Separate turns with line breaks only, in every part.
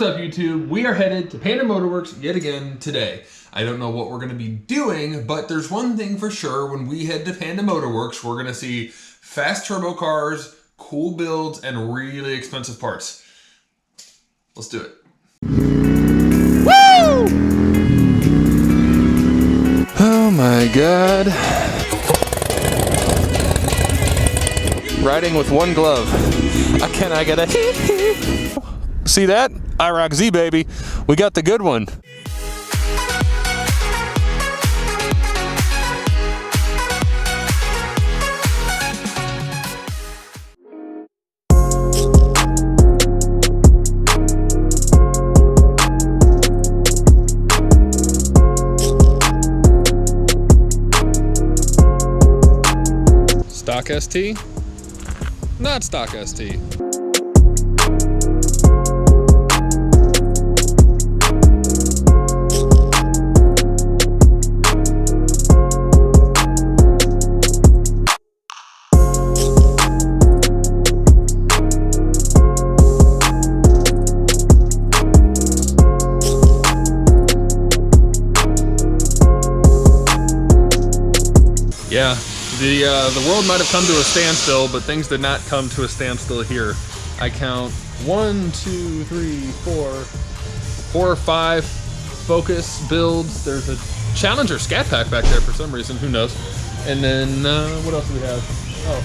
up, YouTube? We are headed to Panda Motorworks yet again today. I don't know what we're going to be doing, but there's one thing for sure. When we head to Panda Motorworks, we're going to see fast turbo cars, cool builds, and really expensive parts. Let's do it. Woo! Oh my God. Riding with one glove. Can I get a hee-hee? See that? IROC Z, baby. We got the good one. Stock ST? Not stock ST. Yeah, the world might have come to a standstill, but things did not come to a standstill here. I count 1, 2, 3, 4 or 5 Focus builds. There's a Challenger Scat Pack back there for some reason, who knows. And then, what else do we have? Oh,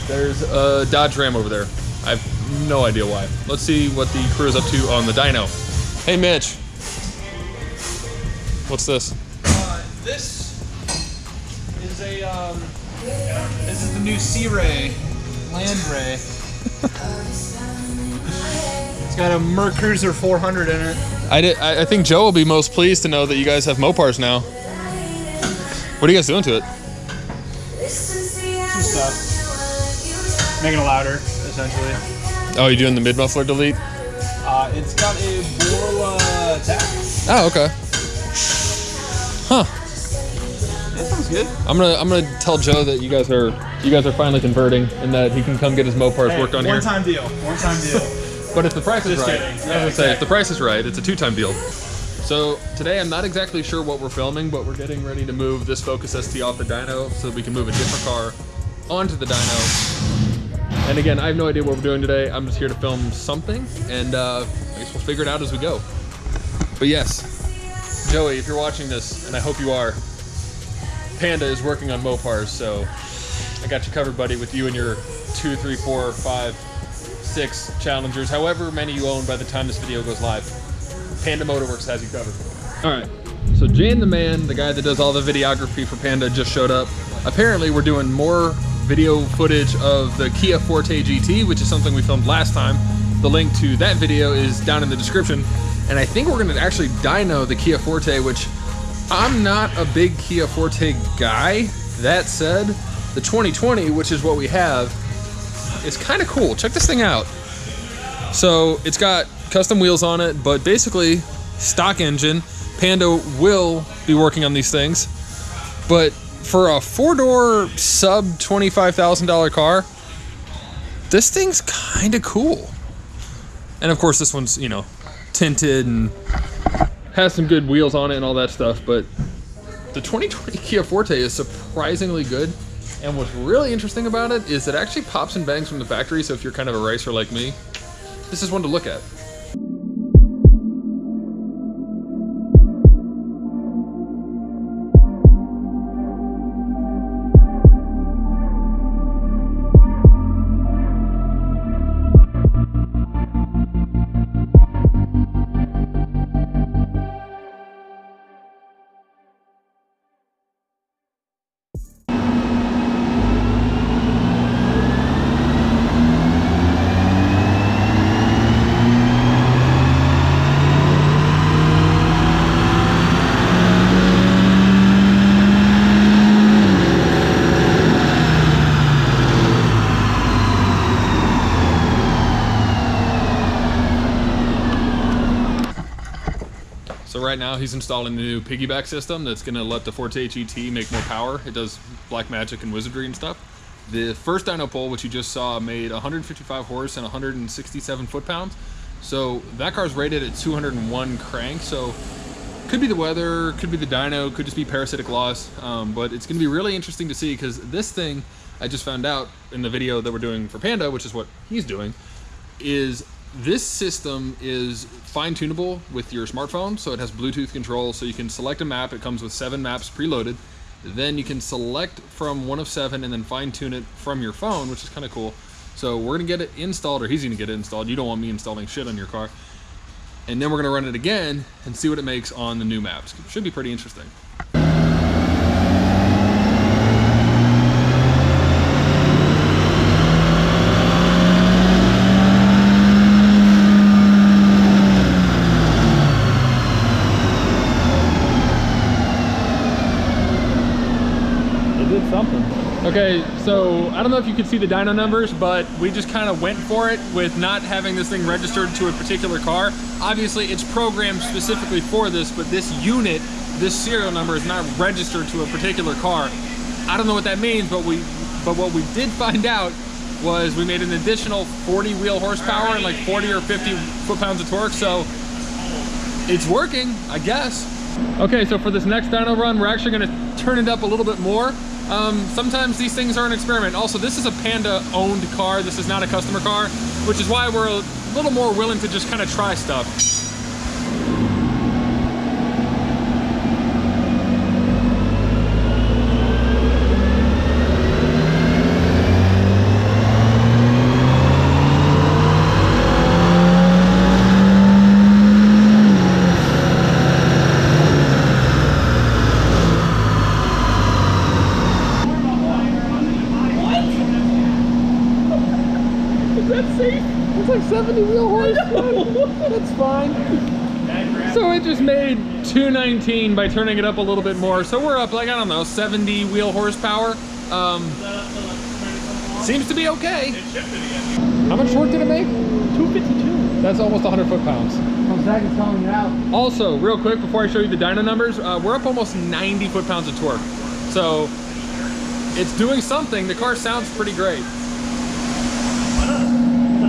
there's a Dodge Ram over there. I have no idea why. Let's see what the crew is up to on the dyno. Hey Mitch, what's this?
This is a, this is the new Sea Ray, Land Ray. It's got a Merc Cruiser 400 in it.
I think Joe will be most pleased to know that you guys have Mopars now. What are you guys doing to it?
Some stuff. Making it louder, essentially.
Oh, you're doing the mid-muffler delete?
It's got a Borla attack.
Oh, okay. Huh.
That sounds good.
I'm gonna tell Joe that you guys are finally converting and that he can come get his Mopars worked on here.
One-time deal. One-time deal.
But if the price is right,
kidding.
I was gonna say, if the price is right, it's a 2-time deal. So today I'm not exactly sure what we're filming, but we're getting ready to move this Focus ST off the dyno so that we can move a different car onto the dyno. And again, I have no idea what we're doing today. I'm just here to film something, and I guess we'll figure it out as we go. But yes, Joey, if you're watching this, and I hope you are, Panda is working on Mopars, so I got you covered, buddy, with you and your 2, 3, 4, 5, 6 Challengers, however many you own by the time this video goes live. Panda Motorworks has you covered. All right, so Jane the man, the guy that does all the videography for Panda, just showed up. Apparently we're doing more video footage of the Kia Forte GT, which is something we filmed last time. The link to that video is down in the description. And I think we're gonna actually dyno the Kia Forte, which I'm not a big Kia Forte guy. That said, the 2020, which is what we have, is kind of cool. Check this thing out. So it's got custom wheels on it, but basically stock engine. Panda will be working on these things, but for a 4-door sub $25,000 car, this thing's kind of cool. And of course this one's, you know, tinted and has some good wheels on it and all that stuff, but the 2020 Kia Forte is surprisingly good. And what's really interesting about it is it actually pops and bangs from the factory, so if you're kind of a racer like me, this is one to look at. So right now he's installing the new piggyback system that's going to let the Forte GT make more power. It does black magic and wizardry and stuff. The first dyno pole, which you just saw, made 155 horse and 167 foot-pounds. So that car's rated at 201 crank, so could be the weather, could be the dyno, could just be parasitic loss, but it's gonna be really interesting to see, because this thing, I just found out in the video that we're doing for Panda, which is what he's doing, is this system is fine-tunable with your smartphone. So it has Bluetooth control, so you can select a map. It comes with 7 maps preloaded. Then you can select from one of 7 and then fine-tune it from your phone, which is kind of cool. So we're gonna get it installed, or he's gonna get it installed. You don't want me installing shit on your car. And then we're gonna run it again and see what it makes on the new maps. It should be pretty interesting. Okay, so I don't know if you could see the dyno numbers, but we just kind of went for it with not having this thing registered to a particular car. Obviously, it's programmed specifically for this, but this unit, this serial number is not registered to a particular car. I don't know what that means, but what we did find out was we made an additional 40 wheel horsepower and like 40 or 50 foot-pounds of torque, so it's working, I guess. Okay, so for this next dyno run, we're actually gonna turn it up a little bit more. Sometimes these things are an experiment. Also, this is a Panda owned car. This is not a customer car, which is why we're a little more willing to just kind of try stuff. It's like 70 wheel horsepower. That's fine. So it just made 219 by turning it up a little bit more. So we're up like, I don't know, 70 wheel horsepower. Seems to be okay. How much torque did it make? 252. That's almost 100 foot-pounds. Also, real quick, before I show you the dyno numbers, we're up almost 90 foot-pounds of torque. So it's doing something. The car sounds pretty great.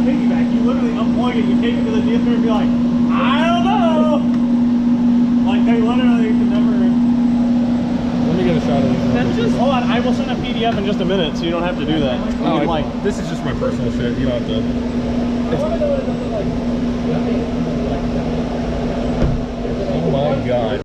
Piggyback, you literally unplug it, you take it to the dealer and be like, I don't know. Like they literally can never.
Let me get a shot of this.
Hold on, I will send a PDF in just a minute, so you don't have to do that.
Oh, like this is just my personal shit. You don't have to. Oh my god.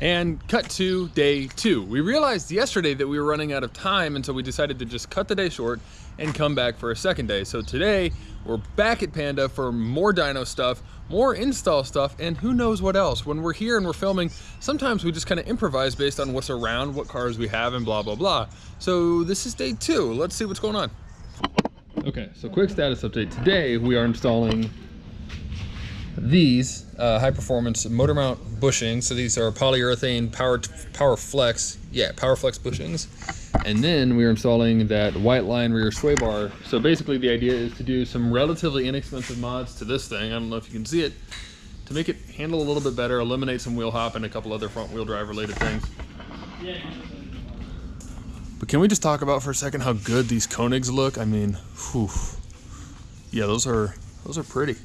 And cut to day 2. We realized yesterday that we were running out of time, and so we decided to just cut the day short and come back for a second day. So today we're back at Panda for more dyno stuff, more install stuff, and who knows what else. When we're here and we're filming, sometimes we just kind of improvise based on what's around, what cars we have, and blah blah blah. So this is day 2. Let's see what's going on. Okay, so quick status update. Today we are installing these high performance motor mount bushings. So these are polyurethane power flex bushings. And then we're installing that white line rear sway bar. So basically the idea is to do some relatively inexpensive mods to this thing. I don't know if you can see it, to make it handle a little bit better, eliminate some wheel hop and a couple other front wheel drive related things. But can we just talk about for a second how good these Koenigs look? I mean, whew. Yeah, those are pretty.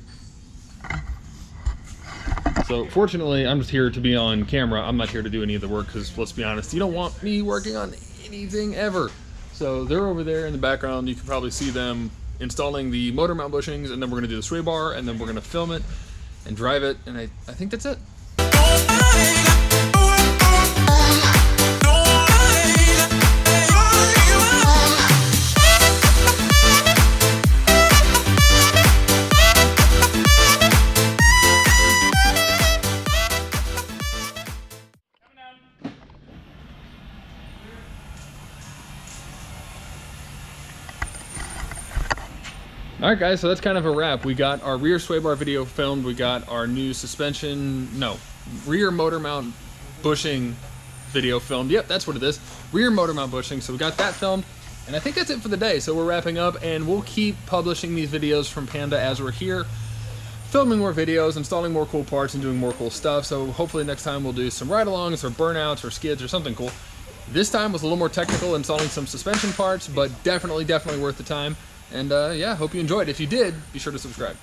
So fortunately, I'm just here to be on camera. I'm not here to do any of the work because, let's be honest, you don't want me working on anything ever. So they're over there in the background. You can probably see them installing the motor mount bushings, and then we're gonna do the sway bar, and then we're gonna film it and drive it, and I think that's it. All right, guys, so that's kind of a wrap. We got our rear sway bar video filmed. We got our new rear motor mount bushing video filmed. Yep, that's what it is. Rear motor mount bushing. So we got that filmed, and I think that's it for the day. So we're wrapping up, and we'll keep publishing these videos from Panda as we're here, filming more videos, installing more cool parts, and doing more cool stuff. So hopefully next time we'll do some ride-alongs or burnouts or skids or something cool. This time was a little more technical, installing some suspension parts, but definitely worth the time. And yeah, hope you enjoyed. If you did, be sure to subscribe.